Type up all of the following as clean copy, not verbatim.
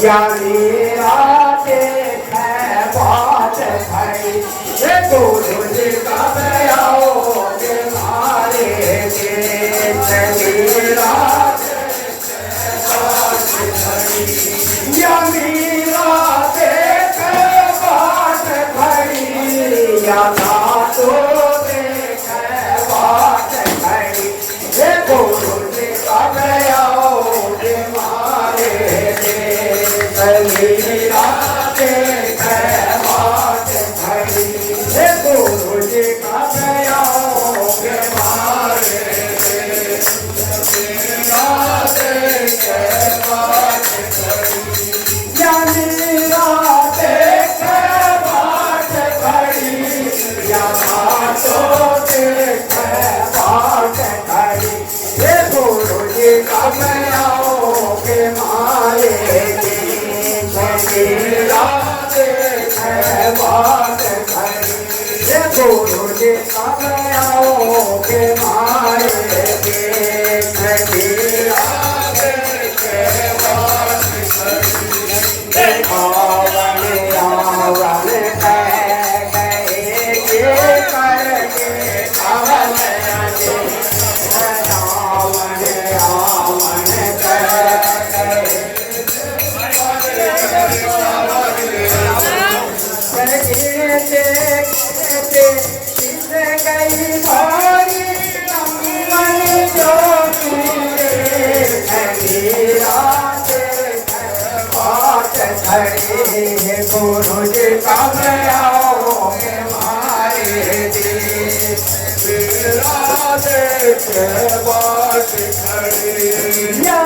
या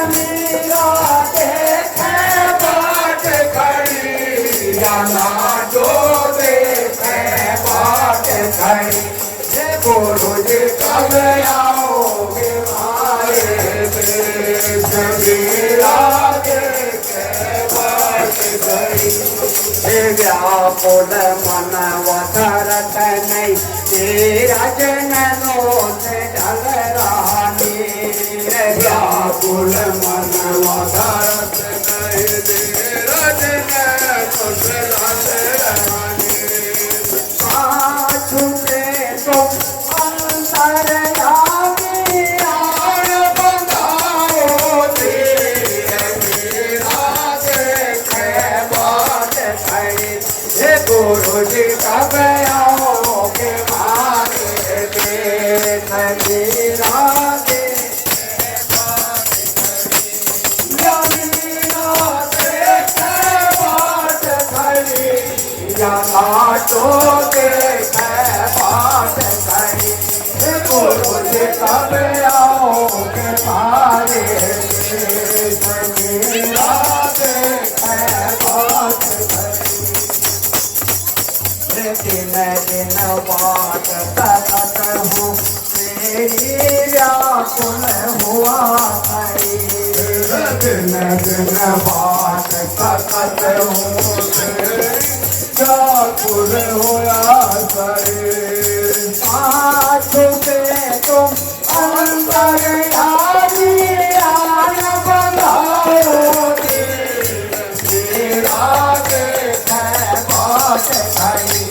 मेरा देखे जाना जो देखे बाट खड़ी गुरु जी कब आओगे हमारे देश मेरा देखे बाट खड़ी व्याकुल मन वधरत नहीं तेरा जननो से ढल रानी व्याकुल मन वधरत नहीं तेरा जननो से ढल रानी छुटे तो अंतर लागे आन बंधाओ तेरे मेरा देखे बाट खड़ी गुरु जी कब आओगे हमारे देश मेरा देखे बाट खड़ी जाना तो देखे बाट खड़ी गुरु जी कब आओगे हमारे देश मेरा देखे बाट दिन दिन बात करत हूँ तेरी व्याकुल हुआ करी दिन दिन बात करत हूँ तेरी व्याकुल हुआ करी छुटे तुम अंतर यारी आन बंधाओ तेरा देखे बाट खड़ी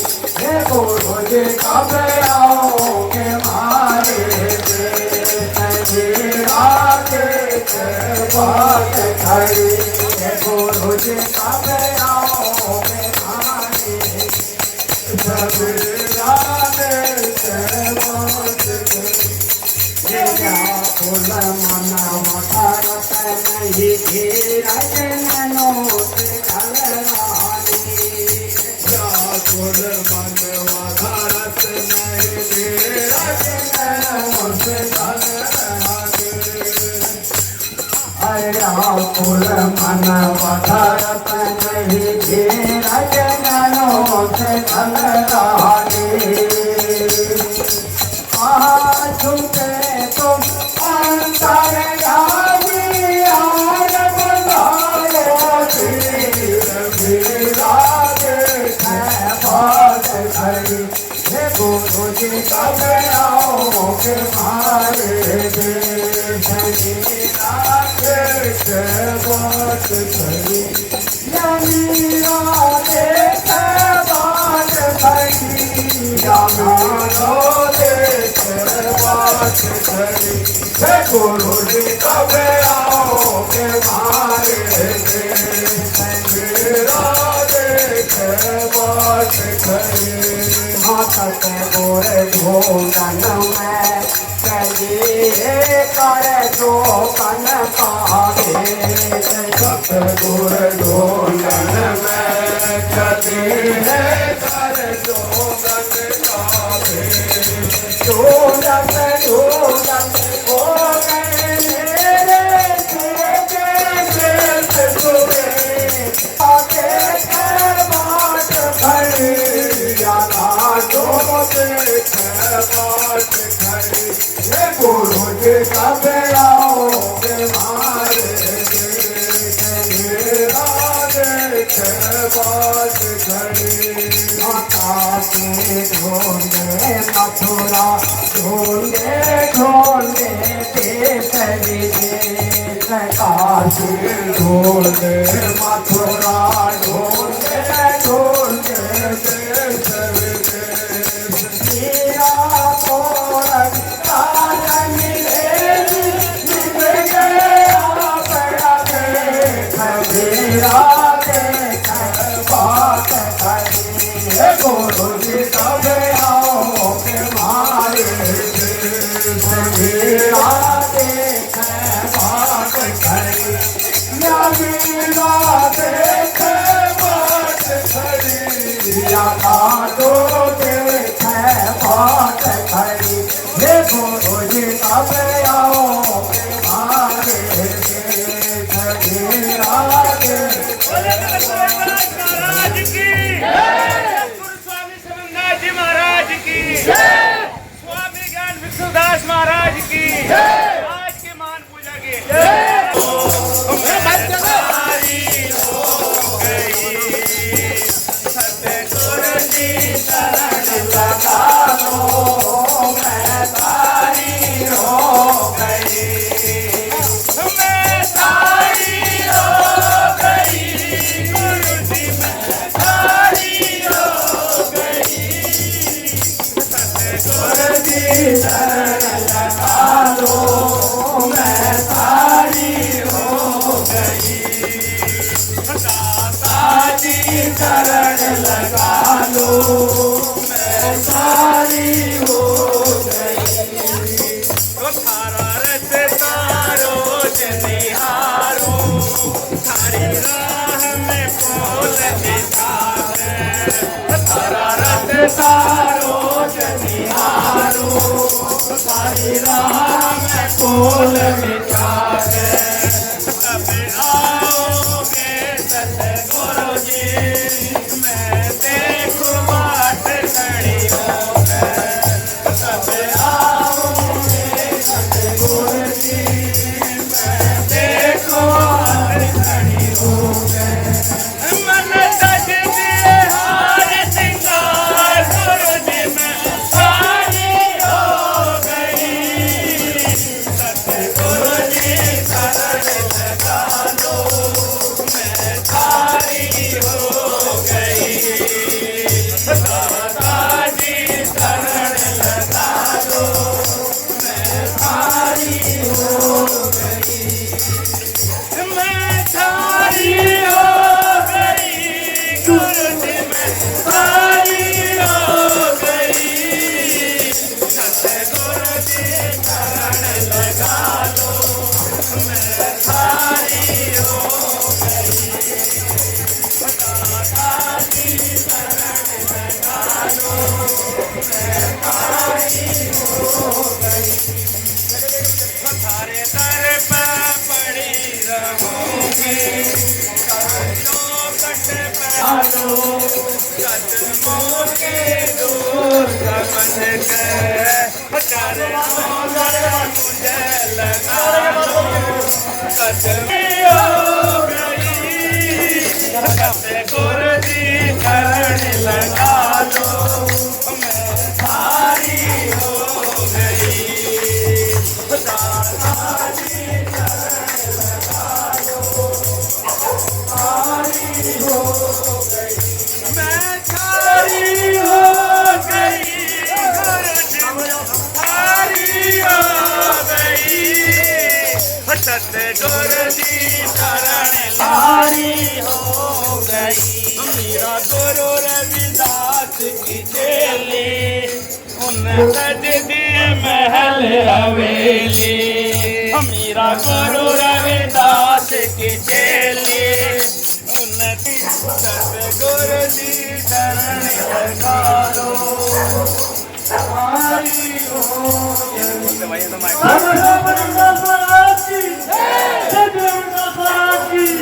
गुरु जी कब आओगे हमारे देश मेरा देखे बाट खड़ी गुरु जी कब आओगे हमारे देश मेरा देखे बाट खड़ी व्याकुल मन वधरत नहीं तेरा जननो से ढल रानी व्याकुल मन वधरत नहीं तेरा जननो से ढल रानी व्याकुल मन वधरत नहीं तेरा जननो से ढल रानी छुटे तुम अंतर यारी आन बंधाओ मेरा देखे बाट खड़ी गुरु जी कब आओगे हमारे देश मेरा देखे बाट खड़ी मेरा देखे बाट खड़ी जाना गुरु जी कब आओगे हमारे देश मेरा देखे बाट खड़ी हाथ गोरे ढूंढन में चलिए कर जो कन पावे गोरे ढूंढन में चलिए कर जो कन पावे ढूंढन ढूंढन हो गए मेरे देखे सुबह आगे कर बाट खड़ी जाना जो देखे बाट खड़ी गुरु जी कब आओगे हमारे देश मेरा देखे बाट खड़ी माता के ढूंढे मथुरा ढूंढे ढूंढे देश विदेश काशी ढूंढे मथुरा ढूंढे ढूंढे देश विदेश मेरा पूरन काल मिले मिल गया बड़ा देश मेरा देखे बाट खड़ी गुरु जी कब आओगे हमारे देश मेरा देखे बाट खड़ी मेरा देखे तारो जनिहारो सारी राम कोल विचारे तब आओगे सतगुरु जी मैं देखूं बाट खड़ियों में तब आओगे सतगुरु जी मैं देखूं बाट खड़ियों में मन सज दिए हार सिंगार गुरु जी में सारी हो गई सतगुरु जी शरण लगा लो मैं सारी हो गई दाता जी शरण लगा लो मैं सारी हो गई मैं सारी हो गई गुरु जी मैं सारी हो गई सतगुरु जी शरण लगा लो मैं सारी हो गई दाता जी शरण लगा लो मैं सारी हो गई थारे दर पे पड़ी रहूंगी चौखट पे आलो कदमों के दूर समझ के चरणों में मुझे लगा लो कदमी हो गई सतगुरु जी शरण लगा लो मैं सारी हो गई दाता जी शरण लगा लो सारी हो गई मैं सारी हो गई गुरु जी सारी हो गई सतगुरु जी शरण सारी हो गई मेरा गुरु रविदास की चेली उन सज दिए महल हवेली मेरा गुरु रविदास की चेली उन्नति सतगुरु जी शरण लगा लो सारी हो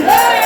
गई